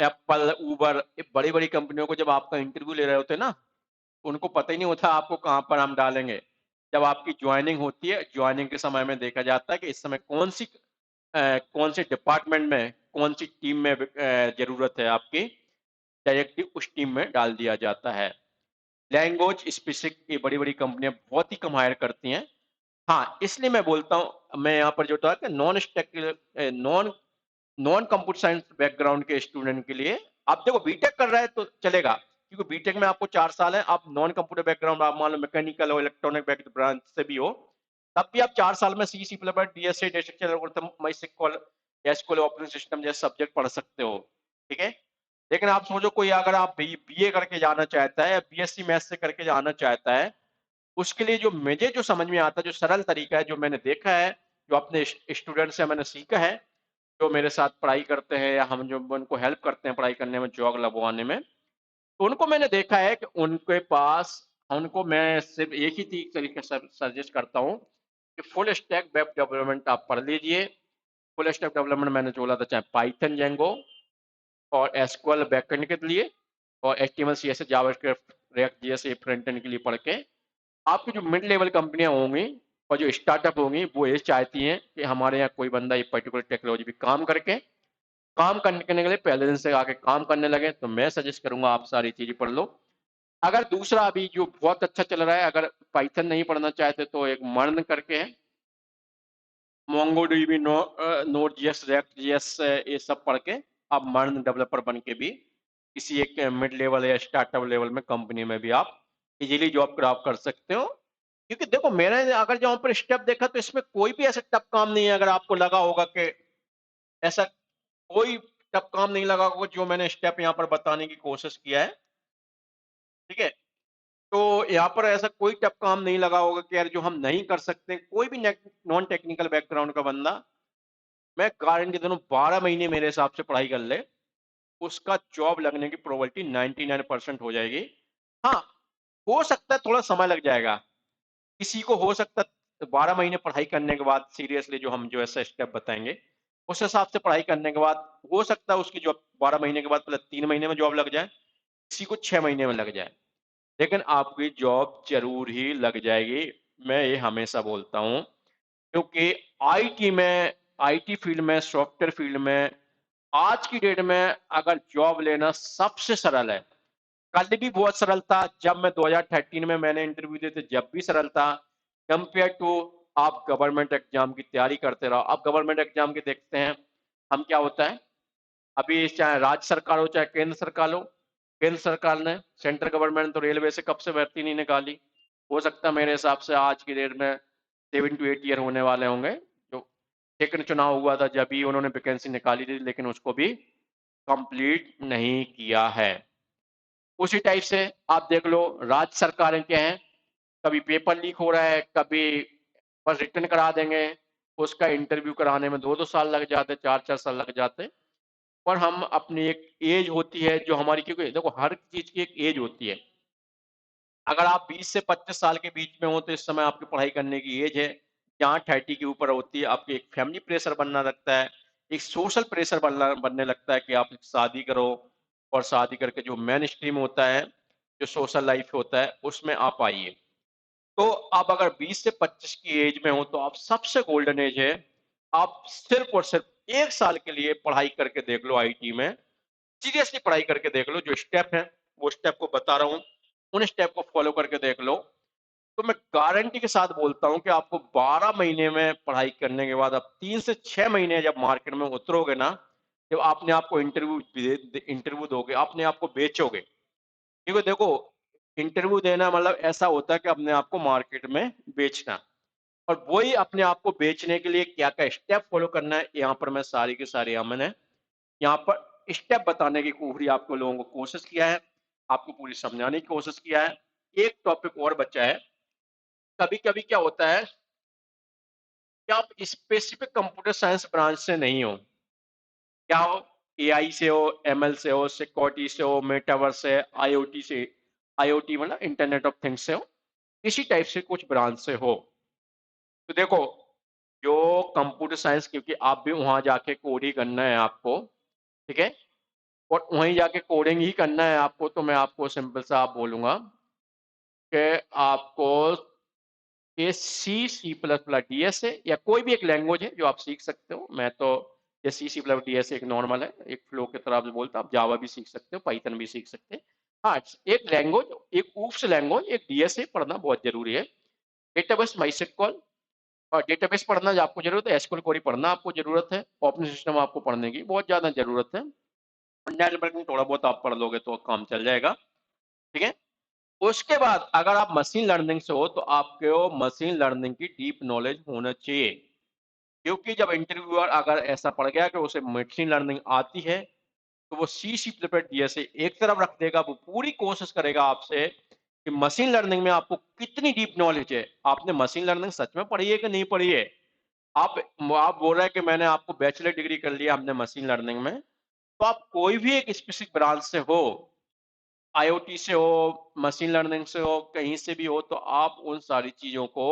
एप्पल, उबर, ये बड़ी-बड़ी कंपनियों को जब आपका इंटरव्यू ले रहे होते हैं ना, उनको पता ही नहीं होता आपको कहाँ पर हम डालेंगे। जब आपकी जॉइनिंग होती है, जॉइनिंग के समय में देखा जाता है कि इस समय कौन से डिपार्टमेंट में, कौन सी टीम में ज़रूरत है आपकी, डायरेक्टली उस टीम में डाल दिया जाता है। लैंग्वेज स्पेसिफिक ये बड़ी-बड़ी कंपनियाँ बहुत ही कम हायर करती हैं। हाँ, इसलिए मैं बोलता हूँ, मैं यहाँ पर जो था कि non non computer science background के स्टूडेंट के लिए, आप देखो बीटेक कर रहा है तो चलेगा, क्योंकि बीटेक में आपको 4 साल है, आप नॉन कंप्यूटर बैकग्राउंड, आप मान लो मैकेनिकल हो, इलेक्ट्रॉनिक बैक ब्रांच से भी हो, तब भी आप 4 साल में C plus plus, DSA, data structure algorithm, MySQL, SQL, operating system जैसे सब्जेक्ट पढ़ सकते हो, ठीक है। लेकिन आप सोचो कोई अगर आप बीए करके जाना चाहता है, बीएससी मैथ्स से करके जाना चाहता है, उसके लिए जो मुझे जो समझ में आता है, जो सरल तरीका है, जो मैंने देखा है, जो अपने स्टूडेंट से मैंने सीखा है, जो मेरे साथ पढ़ाई करते हैं, या हम जो उनको हेल्प करते हैं पढ़ाई करने में, जॉब लगवाने में, तो उनको मैंने देखा है कि उनके पास, उनको मैं सिर्फ एक ही तरीके से सजेस्ट करता हूँ कि फुल स्टैक वेब डेवलपमेंट आप पढ़ लीजिए। फुल स्टैक डेवलपमेंट मैंने बोला था, चाहे पाइथन, जेंगो और एसक्यूएल बैकएंड के लिए, और HTML, CSS, JavaScript, react JS front end के लिए पढ़ के, आपकी जो मिड लेवल कंपनियां होंगी और जो स्टार्टअप होंगी, वो ये चाहती हैं कि हमारे यहाँ कोई बंदा ये पर्टिकुलर टेक्नोलॉजी पे काम करके काम करने के लिए पहले दिन से आके काम करने लगे, तो मैं सजेस्ट करूँगा आप सारी चीज़ें पढ़ लो। अगर दूसरा अभी जो बहुत अच्छा चल रहा है, अगर पाइथन नहीं पढ़ना चाहते तो एक मर्न करके है, MongoDB, node JS, react JS, ये सब पढ़ के आप मर्न डेवलपर बन के भी किसी एक मिड लेवल या स्टार्टअप लेवल में कंपनी में भी आप इजीली जॉब क्रैक कर सकते हो। क्योंकि देखो मैंने अगर जहाँ पर स्टेप देखा तो इसमें कोई भी ऐसा टफ काम नहीं है। अगर आपको लगा होगा कि ऐसा कोई टफ काम नहीं लगा होगा जो मैंने स्टेप यहाँ पर बताने की कोशिश किया है, ठीक है? तो यहाँ पर ऐसा कोई टफ काम नहीं लगा होगा कि यार जो हम नहीं कर सकते। कोई भी नॉन टेक्निकल बैकग्राउंड का बंदा, मैं गारंटी दे रहा हूँ, 12 महीने मेरे हिसाब से पढ़ाई कर ले, उसका जॉब लगने की प्रोबेबिलिटी 99% हो जाएगी। हाँ, हो सकता है थोड़ा समय लग जाएगा। किसी को हो सकता है 12 महीने पढ़ाई करने के बाद सीरियसली जो ऐसा स्टेप बताएँगे, उस हिसाब से पढ़ाई करने के बाद हो सकता है उसकी जॉब 12 महीने के बाद पहले 3 महीने में जॉब लग जाए, किसी को 6 महीने में लग जाए। लेकिन आपकी जॉब ज़रूर ही लग जाएगी, मैं ये हमेशा बोलता हूँ। क्योंकि आईटी में आईटी फील्ड में, सॉफ्टवेयर फील्ड में आज की डेट में अगर जॉब लेना सबसे सरल है। कल भी बहुत सरल था, जब मैं 2013 में मैंने इंटरव्यू दिए थे, जब भी सरल था, कंपेयर टू आप गवर्नमेंट एग्जाम की तैयारी करते रहो। आप गवर्नमेंट एग्जाम के देखते हैं, हम क्या होता है, अभी चाहे राज्य सरकार हो, चाहे केंद्र सरकार हो, केंद्र सरकार ने, सेंट्रल गवर्नमेंट तो रेलवे से कब से भर्ती नहीं निकाली। हो सकता है मेरे हिसाब से आज की डेट में 7 टू 8 ईयर होने वाले होंगे, जो सेकंड चुनाव हुआ था जब भी उन्होंने वैकेंसी निकाली थी, लेकिन उसको भी कंप्लीट नहीं किया है। उसी टाइप से आप देख लो राज्य सरकारें क्या हैं, कभी पेपर लीक हो रहा है, कभी बस रिटर्न करा देंगे, उसका इंटरव्यू कराने में 2-2 साल लग जाते, 4-4 साल लग जाते। पर हम अपनी एक एज होती है जो हमारी, क्योंकि देखो हर चीज़ की एक एज होती है। अगर आप 20 से 25 साल के बीच में हो तो इस समय आपकी पढ़ाई करने की एज है। जहाँ 30 के ऊपर होती है, आपकी एक फैमिली प्रेशर बनना लगता है, एक सोशल प्रेशर बनने लगता है कि आप शादी करो, और शादी करके जो मेन स्ट्रीम होता है, जो सोशल लाइफ होता है, उसमें आप आइए। तो आप अगर 20 से 25 की एज में हो तो आप सबसे गोल्डन एज है। आप सिर्फ़ और सिर्फ़ 1 साल के लिए पढ़ाई करके देख लो आईटी में। सीरियसली पढ़ाई करके देख लो, जो स्टेप है, वो स्टेप को बता रहा हूँ, उन स्टेप को फ़ॉलो करके देख लो। तो मैं गारंटी के साथ बोलता हूँ कि आपको 12 महीने में पढ़ाई करने के बाद आप 3 से 6 महीने जब मार्केट में उतरोगे ना, जब अपने आप को इंटरव्यू दोगे, अपने आप को बेचोगे। क्योंकि देखो, इंटरव्यू देना मतलब ऐसा होता है कि अपने आप को मार्केट में बेचना। और वही अपने आप को बेचने के लिए क्या-क्या स्टेप फ़ॉलो करना है, यहाँ पर मैं सारी की सारी मैंने यहाँ पर स्टेप बताने की पूरी आपको लोगों को कोशिश किया है, आपको पूरी समझाने की कोशिश किया है। एक टॉपिक और बचा है, कभी-कभी क्या होता है कि आप स्पेसिफिक कंप्यूटर साइंस ब्रांच से नहीं हो, क्या हो, एआई से हो, एमएल से हो, सिक्योरिटी से हो, मेटावर्स से, आईओटी से, आईओटी मतलब इंटरनेट ऑफ थिंग्स से हो, इसी टाइप से कुछ ब्रांच से हो। तो देखो, जो कंप्यूटर साइंस, क्योंकि आप भी वहाँ जाके कोड ही करना है आपको, ठीक है? और वहीं जाके कोडिंग ही करना है आपको, तो मैं आपको सिंपल सा आप बोलूँगा कि आपको ये सी, सी प्लस प्लस, डीएस है, या कोई भी एक लैंग्वेज है जो आप सीख सकते हो। मैं तो ये सी, सी प्लस डीएस एक नॉर्मल है, एक फ्लो की तरह से बोलता हूँ। आप जावा भी सीख सकते हो, पाइथन भी सीख सकते हैं। हाँ, एक लैंग्वेज, एक ऊप्स लैंग्वेज, एक डीएसए पढ़ना बहुत ज़रूरी है। डेटाबेस माइस्क्ल, और डेटाबेस पढ़ना जो आपको ज़रूरत है, एसक्यूएल क्वेरी पढ़ना आपको ज़रूरत है, ऑपरेटिंग सिस्टम आपको पढ़ने की बहुत ज़्यादा ज़रूरत है। नेटवर्किंग थोड़ा बहुत आप पढ़ लोगे तो काम चल जाएगा, ठीक है? उसके बाद अगर आप मशीन लर्निंग से हो तो आपको मशीन लर्निंग की डीप नॉलेज होना चाहिए। क्योंकि जब इंटरव्यूअर अगर ऐसा पड़ गया कि उसे मशीन लर्निंग आती है, तो वो सी सी प्लस जैसे एक तरफ रख देगा, वो पूरी कोशिश करेगा आपसे कि मशीन लर्निंग में आपको कितनी डीप नॉलेज है। आपने मशीन लर्निंग सच में पढ़ी है कि नहीं पढ़ी है? आप बोल रहे हैं कि मैंने आपको बैचलर डिग्री कर लिया हमने मशीन लर्निंग में, तो आप कोई भी एक स्पेसिफिक ब्रांच से हो, आईओटी से हो, मशीन लर्निंग से हो, कहीं से भी हो, तो आप उन सारी चीज़ों को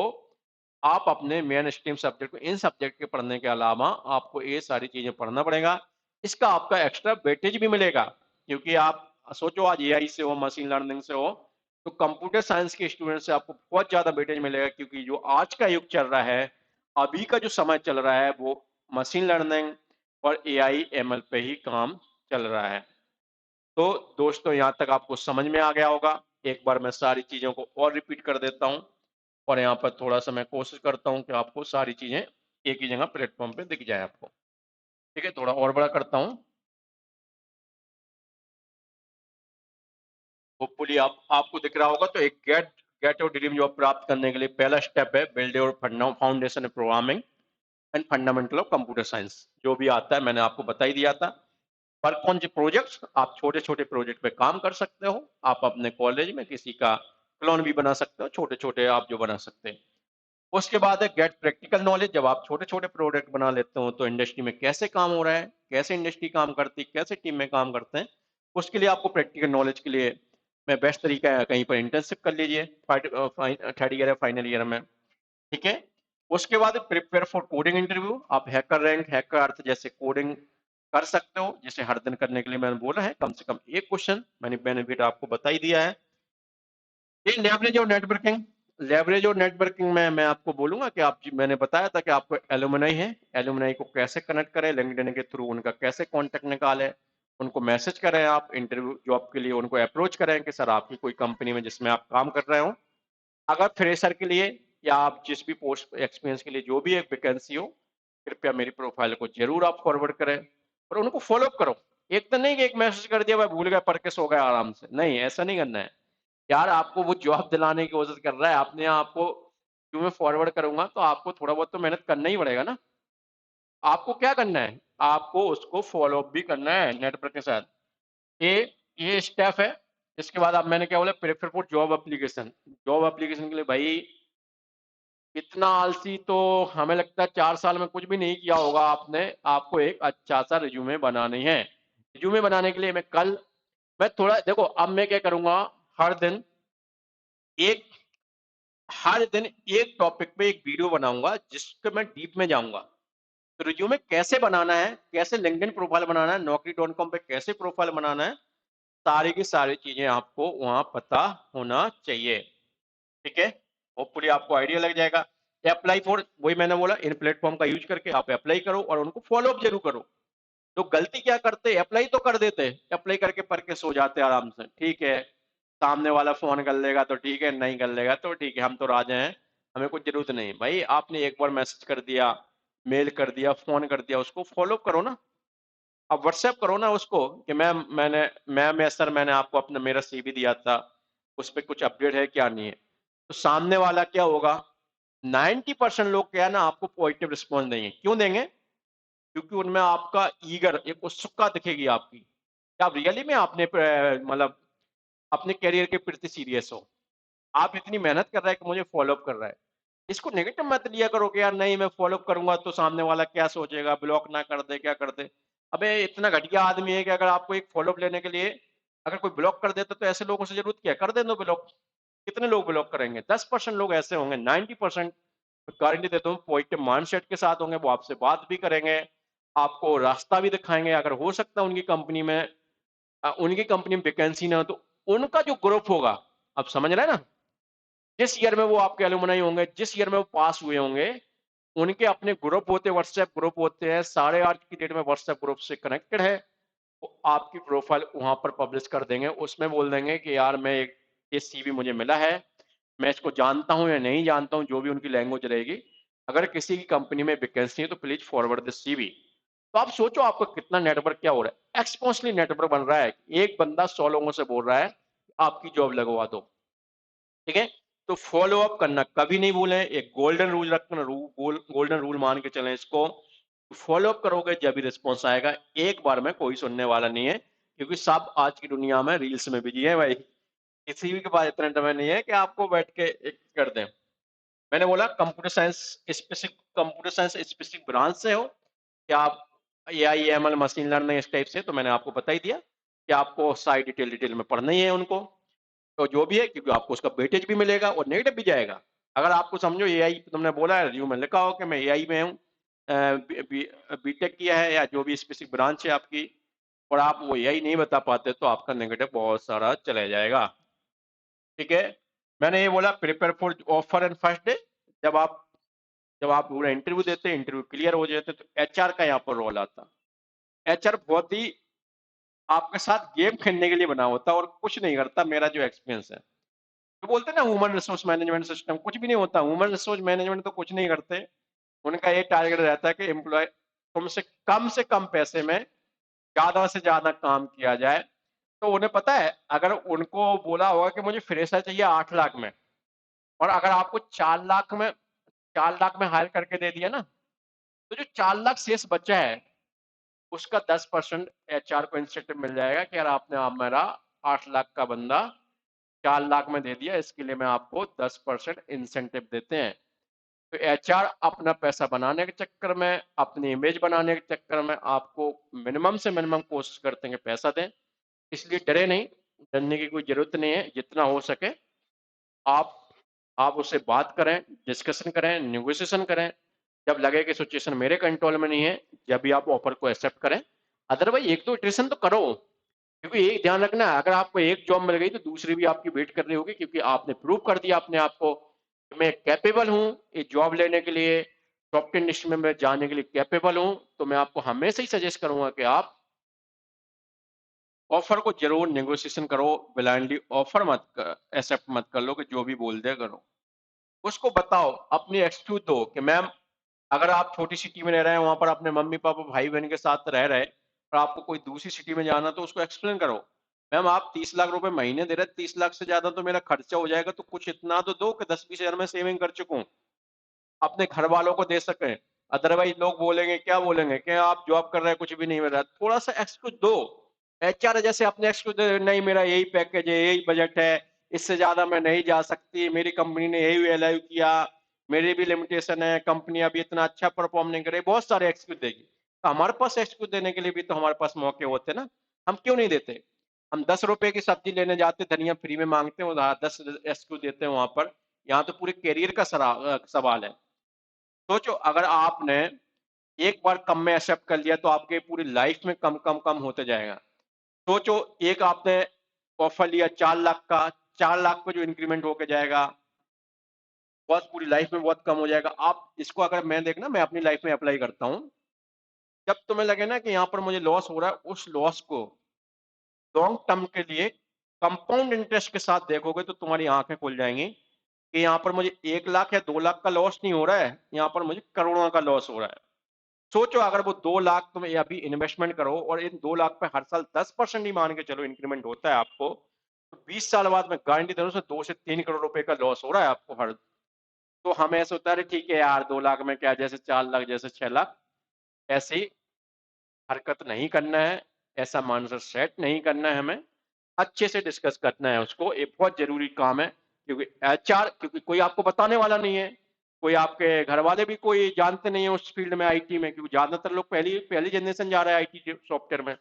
आप अपने मेन स्ट्रीम सब्जेक्ट को, इन सब्जेक्ट के पढ़ने के अलावा आपको ये सारी चीज़ें पढ़ना पड़ेगा। इसका आपका एक्स्ट्रा वेटेज भी मिलेगा, क्योंकि आप सोचो आज एआई से हो, मशीन लर्निंग से हो, तो कंप्यूटर साइंस के स्टूडेंट से आपको बहुत ज़्यादा वेटेज मिलेगा, क्योंकि जो आज का युग चल रहा है, अभी का जो समय चल रहा है, वो मशीन लर्निंग, और एआई एमएल पे ही काम चल रहा है। तो दोस्तों यहाँ तक आपको समझ में आ गया होगा। एक बार मैं सारी चीज़ों को और रिपीट कर देता हूँ और यहाँ पर थोड़ा-सा मैं कोशिश करता हूँ कि आपको सारी चीज़ें एक ही जगह प्लेटफ़ॉर्म पे दिख जाए आपको। ठीक है, थोड़ा और बड़ा करता हूँ। होपफुली आपको दिख रहा होगा। तो एक गेट और ड्रीम जॉब प्राप्त करने के लिए पहला स्टेप है build your foundation in programming and fundamental of computer science. जो भी आता है मैंने आपको बता ही दिया था। वर्क ऑन द प्रोजेक्ट्स, आप छोटे-छोटे प्रोजेक्ट पे काम कर सकते हो। आप अपने कॉलेज में किसी का क्लोन भी बना सकते हो, छोटे-छोटे आप जो बना सकते हैं। उसके बाद है गेट प्रैक्टिकल नॉलेज। जब आप छोटे-छोटे प्रोडक्ट बना लेते हो तो इंडस्ट्री में कैसे काम हो रहा है, कैसे इंडस्ट्री काम करती है, कैसे टीम में काम करते हैं, उसके लिए आपको प्रैक्टिकल नॉलेज के लिए मैं बेस्ट तरीका है कहीं पर इंटर्नशिप कर लीजिए थर्ड ईयर या फाइनल ईयर में। ठीक है। उसके बाद प्रिपेयर फॉर कोडिंग इंटरव्यू। आप हैकर रैंक, हैकर अर्थ जैसे कोडिंग कर सकते हो, जिसे हर दिन करने के लिए मैंने बोला है कम से कम एक क्वेश्चन। मैंने बेनिफिट आपको बता ही दिया है। ये लेवरेज और नेटवर्किंग। लेवरेज और नेटवर्किंग में मैं आपको बोलूंगा कि मैंने बताया था कि आपको एलुमनाई है, एलुमनाई को कैसे कनेक्ट करें, लिंक्डइन के थ्रू उनका कैसे कांटेक्ट निकालें, उनको मैसेज करें, आप इंटरव्यू जॉब के लिए उनको अप्रोच करें कि सर आपकी कोई कंपनी में जिसमें आप काम कर रहे हो, अगर फ्रेशर के लिए या आप जिस भी पोस्ट एक्सपीरियंस के लिए जो भी एक वैकेंसी हो, कृपया मेरी प्रोफाइल को जरूर आप फॉरवर्ड करें और उनको फॉलो अप करो। एक तो नहीं कि एक मैसेज कर दिया, भाई भूल गया, पढ़ के सो गया आराम से, नहीं ऐसा नहीं करना है। यार आपको वो जॉब दिलाने की कोशिश कर रहा है, अपने आप को क्यों मैं फॉरवर्ड करूंगा, तो आपको थोड़ा बहुत तो मेहनत करना ही पड़ेगा ना। आपको क्या करना है, आपको उसको फॉलो अप भी करना है नेटवर्क के साथ। ये ये स्टेप है। इसके बाद आप मैंने क्या बोला, prefer for job application. Job application के लिए भाई इतना आलसी तो हमें लगता है 4 साल में कुछ भी नहीं किया होगा आपने। आपको एक अच्छा सा रिज्यूमे बनानी है। रिज्यूमे बनाने के लिए मैं थोड़ा देखो, अब मैं क्या करूंगा, हर दिन एक हर दिन एक टॉपिक पे एक वीडियो बनाऊंगा जिसके मैं डीप में जाऊंगा। तो रिज्यूमे कैसे बनाना है, कैसे लिंक्डइन प्रोफाइल बनाना है, naukri.com पे कैसे प्रोफाइल बनाना है, सारी की सारी चीजें आपको वहां पता होना चाहिए। ठीक है। होपफुली आपको आइडिया लग जाएगा। अप्लाई फॉर, वही मैंने बोला, इन प्लेटफॉर्म का यूज करके आप अप्लाई करो और उनको फॉलो अप जरूर करो। तो गलती क्या करते, अप्लाई तो कर देते, अप्लाई करके पढ़ के सो जाते आराम से। ठीक है, सामने वाला फोन कर लेगा तो ठीक है, नहीं कर लेगा तो ठीक है, हम तो राजा हैं, हमें कुछ जरूरत नहीं। भाई आपने एक बार मैसेज कर दिया, मेल कर दिया, फोन कर दिया, उसको फॉलो करो ना। अब व्हाट्सएप करो ना उसको कि मैं सर मैंने आपको अपना मेरा सीवी दिया था, उस पर कुछ अपडेट है क्या, नहीं है। तो सामने वाला क्या होगा, 90% लोग क्या है ना, आपको पॉजिटिव रिस्पॉन्स देंगे। क्यों देंगे, क्योंकि उनमें आपका ईगर, एक उत्सुकता दिखेगी आपकी कि आप रियली में आपने मतलब अपने करियर के प्रति सीरियस हो, आप इतनी मेहनत कर रहे हैं कि मुझे फॉलो अप कर रहा है। इसको नेगेटिव मत लिया करो कि यार नहीं मैं फॉलो अप करूंगा तो सामने वाला क्या सोचेगा, ब्लॉक ना कर दे, क्या कर दे। अबे इतना घटिया आदमी है कि अगर आपको एक फॉलो अप लेने के लिए अगर कोई ब्लॉक कर देता तो ऐसे लोगों से जरूरत क्या है, कर देना ब्लॉक। कितने लोग ब्लॉक करेंगे, 10% लोग ऐसे होंगे, 90% गारंटी देता हूँ पॉजिटिव माइंडसेट के साथ होंगे, वो आपसे बात भी करेंगे, आपको रास्ता भी दिखाएंगे। अगर हो सकता है उनकी कंपनी में वैकेंसी ना हो तो उनका जो ग्रुप होगा, आप समझ रहे हैं ना, जिस ईयर में वो आपके एलुमनाई होंगे, जिस ईयर में वो पास हुए होंगे, उनके अपने ग्रुप होते हैं, व्हाट्सएप ग्रुप होते हैं, सारे आज की डेट में व्हाट्सएप ग्रुप से कनेक्टेड है। वो आपकी प्रोफाइल वहां पर पब्लिश कर देंगे, उसमें बोल देंगे कि यार ये सीवी मुझे मिला है, मैं इसको जानता हूं या नहीं जानता हूं, जो भी उनकी लैंग्वेज रहेगी। अगर किसी की कंपनी में वैकेंसी है तो प्लीज फॉरवर्ड द सीवी। तो आप सोचो आपका कितना नेटवर्क क्या हो रहा है, एक्सपोनेंशियली नेटवर्क बन रहा है। एक बंदा 100 लोगों से बोल रहा है आपकी जॉब लगवा दो। ठीक है। तो फॉलो अप करना कभी नहीं भूलें, एक गोल्डन रूल रखना, गोल्डन रूल मान के चलें इसको। फॉलो अप करोगे जब भी रिस्पॉन्स आएगा। एक बार में कोई सुनने वाला नहीं है, क्योंकि सब आज की दुनिया में रील्स में बिजी है भाई। किसी भी के पास इतना समय नहीं है कि आपको बैठ के एक कर दें। मैंने बोला कंप्यूटर साइंस स्पेसिफिक ब्रांच से हो कि आप एआई एमएल मशीन लर्निंग इस टाइप से, तो मैंने आपको बता ही दिया कि आपको सारी डिटेल में पढ़ना ही है उनको। तो जो भी है, क्योंकि आपको उसका वेटेज भी मिलेगा और नेगेटिव भी जाएगा। अगर आपको समझो एआई, तुमने बोला है रिज्यूम में लिखा हो कि मैं एआई में हूँ, बीटेक किया है या जो भी स्पेसिफिक ब्रांच है आपकी, और आप वो एआई नहीं बता पाते तो आपका नेगेटिव बहुत सारा चला जाएगा। ठीक है। मैंने ये बोला prepare for offer and first day. जब आप जब आप पूरा इंटरव्यू देते, इंटरव्यू क्लियर हो जाते तो एचआर का यहाँ पर रोल आता। एचआर बहुत ही आपके साथ गेम खेलने के लिए बना होता है और कुछ नहीं करता, मेरा जो एक्सपीरियंस है। तो बोलते हैं ना ह्यूमन रिसोर्स मैनेजमेंट सिस्टम, कुछ भी नहीं होता। ह्यूमन रिसोर्स मैनेजमेंट तो कुछ नहीं करते। उनका ये टारगेट रहता है कि एम्प्लॉय से कम पैसे में ज्यादा से ज्यादा काम किया जाए। तो उन्हें पता है, अगर उनको बोला होगा कि मुझे फ्रेशर चाहिए 8 लाख में, और अगर आपको 4 लाख में हायर करके दे दिया ना, तो जो 4 लाख शेष बचा है उसका 10% एचआर को इंसेंटिव मिल जाएगा कि यार आपने आप मेरा 8 लाख का बंदा 4 लाख में दे दिया, इसके लिए मैं आपको 10% इंसेंटिव देते हैं। तो एचआर अपना पैसा बनाने के चक्कर में, अपनी इमेज बनाने के चक्कर में आपको मिनिमम से मिनिमम कोशिश करते हैं कि पैसा दें। इसलिए डरे नहीं, डरने की कोई जरूरत नहीं है। जितना हो सके आप आप उससे बात करें, डिस्कशन करें, नेगोशिएशन करें। जब लगे कि सिचुएशन मेरे कंट्रोल में नहीं है, जब भी आप ऑफर को एक्सेप्ट करें। अदरवाइज एक तो इटरेशन तो करो, क्योंकि एक ध्यान रखना, अगर आपको एक जॉब मिल गई तो दूसरी भी आपकी वेट कर रही होगी, क्योंकि आपने प्रूव कर दिया अपने आप को कि मैं कैपेबल हूँ ये जॉब लेने के लिए, सॉफ्टवेयर इंडस्ट्री में मैं जाने के लिए कैपेबल हूँ। तो मैं आपको हमेशा ही सजेस्ट करूंगा कि आप ऑफर को जरूर नेगोशिएशन करो। ब्लाइंडली ऑफर मत एक्सेप्ट मत कर लो कि जो भी बोल दे करो। उसको बताओ, अपनी एक्सक्यूज दो कि मैम, अगर आप छोटी सिटी में रह रहे हैं, वहां पर अपने मम्मी पापा भाई बहन के साथ रह रहे हैं, और आपको कोई दूसरी सिटी में जाना, तो उसको एक्सप्लेन करो, मैम आप 30 लाख रुपए महीने दे रहे हैं, 30 लाख से ज्यादा तो मेरा खर्चा हो जाएगा, तो कुछ इतना तो दो कि 10-20 हजार में सेविंग कर चुका हूँ, अपने घर वालों को दे सकें। अदरवाइज लोग बोलेंगे, क्या बोलेंगे कि आप जॉब कर रहे हैं कुछ भी नहीं मिल रहा। थोड़ा सा एक्सक्यूज दो। एचआर जैसे अपने एक्सक्यूज दे, नहीं मेरा यही पैकेज है, यही बजट है, इससे ज्यादा मैं नहीं जा सकती, मेरी कंपनी ने यही वैल्यू किया, मेरी भी लिमिटेशन है, कंपनी अभी इतना अच्छा परफॉर्म नहीं करे, बहुत सारे एक्सक्यूज देगी। तो हमारे पास एक्सक्यूज देने के लिए भी तो हमारे पास मौके होते ना, हम क्यों नहीं देते। हम 10 रुपए की सब्जी लेने जाते, धनिया फ्री में मांगते हैं, उधर 10 एक्सक्यूज देते हैं वहां पर। यहाँ तो पूरे करियर का सवाल है। सोचो, अगर आपने एक बार कम में एक्सेप्ट कर लिया तो आपके पूरी लाइफ में कम कम कम होते जाएगा। सोचो, एक आपने ऑफर लिया 4 लाख का, 4 लाख पे जो इंक्रीमेंट होके जाएगा, बहुत पूरी लाइफ में बहुत कम हो जाएगा। आप इसको, अगर मैं देखना, मैं अपनी लाइफ में अप्लाई करता हूँ। जब तुम्हें लगे ना कि यहाँ पर मुझे लॉस हो रहा है, उस लॉस को लॉन्ग टर्म के लिए कंपाउंड इंटरेस्ट के साथ देखोगे तो तुम्हारी आंखें खुल जाएंगी कि यहाँ पर मुझे 1 लाख या 2 लाख का लॉस नहीं हो रहा है, यहाँ पर मुझे करोड़ों का लॉस हो रहा है। सोचो, अगर वो 2 लाख तुम अभी इन्वेस्टमेंट करो और इन 2 लाख पे हर साल 10% ही मान के चलो इंक्रीमेंट होता है आपको, तो 20 साल बाद मैं गारंटी दे रहा हूँ 2 से 3 करोड़ रुपए का लॉस हो रहा है आपको हर। तो हमें ऐसा होता है, ठीक है यार 2 लाख में क्या, जैसे 4 लाख, जैसे 6 लाख, ऐसी हरकत नहीं करना है, ऐसा माइंडसेट सेट नहीं करना है हमें। अच्छे से डिस्कस करना है उसको, ये बहुत जरूरी काम है। क्योंकि एचआर, क्योंकि कोई आपको बताने वाला नहीं है, कोई आपके घर वाले भी कोई जानते नहीं है उस फील्ड में, आईटी में, क्योंकि ज्यादातर लोग पहली पहली जनरेशन जा रहा है आईटी सॉफ्टवेयर में।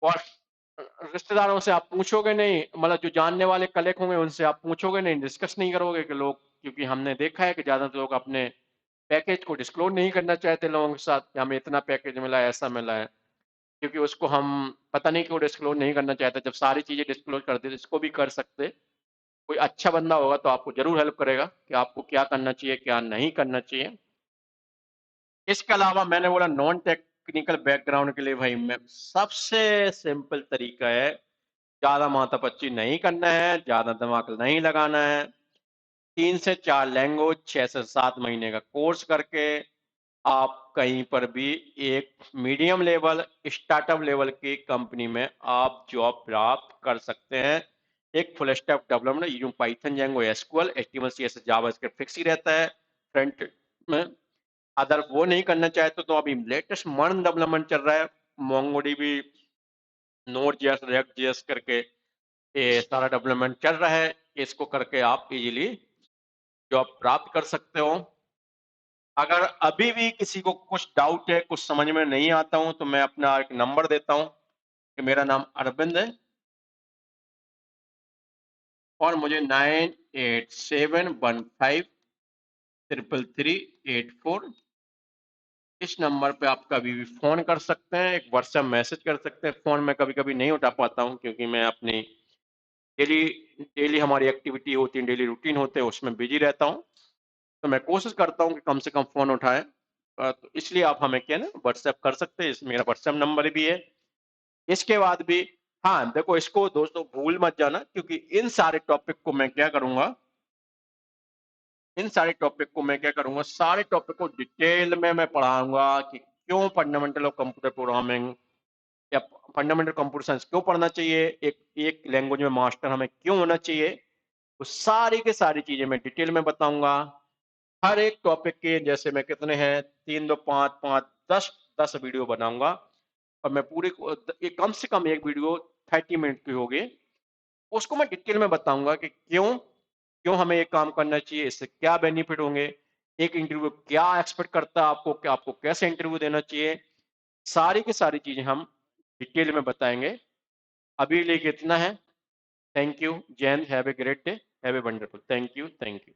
और रिश्तेदारों से आप पूछोगे नहीं, मतलब जो जानने वाले कलेक्ट होंगे उनसे आप पूछोगे नहीं, डिस्कस नहीं करोगे कि लोग, क्योंकि हमने देखा है कि ज्यादातर लोग अपने पैकेज को डिस्क्लोज नहीं करना चाहते लोगों के साथ कि हमें इतना पैकेज मिला है, ऐसा मिला है। क्योंकि उसको हम पता नहीं क्यों डिस्क्लोज नहीं करना चाहते, जब सारी चीजें डिस्क्लोज करते तो इसको भी कर सकते। कोई अच्छा बंदा होगा तो आपको जरूर हेल्प करेगा कि आपको क्या करना चाहिए, क्या नहीं करना चाहिए। इसके अलावा मैंने बोला नॉन टेक्निकल बैकग्राउंड के लिए, भाई मैं सबसे सिंपल तरीका है, ज्यादा माथापच्ची नहीं करना है, ज्यादा दिमाग नहीं लगाना है। 3 से 4 लैंग्वेज, 6 से 7 महीने का कोर्स करके आप कहीं पर भी एक मीडियम लेवल, स्टार्टअप लेवल की कंपनी में आप जॉब प्राप्त कर सकते हैं। एक full stack development using Python, Django, SQL, HTML, CSS, JavaScript fix ही रहता है फ्रंट में। अगर वो नहीं करना चाहते तो अभी लेटेस्ट मॉडर्न डेवलपमेंट चल रहा है, MongoDB, node JS, react JS करके ये सारा डेवलपमेंट चल रहा है। इसको करके आप इजीली जॉब प्राप्त कर सकते हो। अगर अभी भी किसी को कुछ डाउट है, कुछ समझ में नहीं आता हूं, तो मैं अपना एक नंबर देता हूं कि मेरा नाम अरविंद है, और मुझे 9871533384, इस नंबर पे आप कभी भी फोन कर सकते हैं, एक व्हाट्सएप मैसेज कर सकते हैं। फोन में कभी कभी नहीं उठा पाता हूं, क्योंकि मैं अपनी डेली डेली हमारी एक्टिविटी होती है, डेली रूटीन होते हैं, उसमें बिजी रहता हूं। तो मैं कोशिश करता हूं कि कम से कम फोन उठाएं। तो इसलिए आप हमें क्या है ना व्हाट्सएप कर सकते हैं, मेरा व्हाट्सएप नंबर भी है। इसके बाद भी हाँ, देखो इसको दोस्तों भूल मत जाना, क्योंकि इन सारे टॉपिक को मैं क्या करूंगा, इन सारे टॉपिक को मैं क्या करूंगा, सारे टॉपिक को डिटेल में मैं पढ़ाऊंगा कि क्यों फंडामेंटल ऑफ कंप्यूटर प्रोग्रामिंग या फंडामेंटल कंप्यूटर साइंस क्यों पढ़ना चाहिए, एक एक लैंग्वेज में मास्टर हमें क्यों होना चाहिए। वो सारी के सारी चीजें मैं डिटेल में बताऊंगा। हर एक टॉपिक के जैसे मैं कितने हैं, 3 2 5 5 10 10 वीडियो बनाऊंगा, और मैं पूरे कम से कम एक वीडियो 30 मिनट की होगी, उसको मैं डिटेल में बताऊंगा कि क्यों क्यों हमें ये काम करना चाहिए, इससे क्या बेनिफिट होंगे, एक इंटरव्यू क्या एक्सपेक्ट करता है आपको, क्या आपको कैसे इंटरव्यू देना चाहिए, सारी की सारी चीजें हम डिटेल में बताएंगे। अभी लिए इतना है। Thank you. जय हिंद। Have a great day. Have a wonderful. Thank you. Thank you.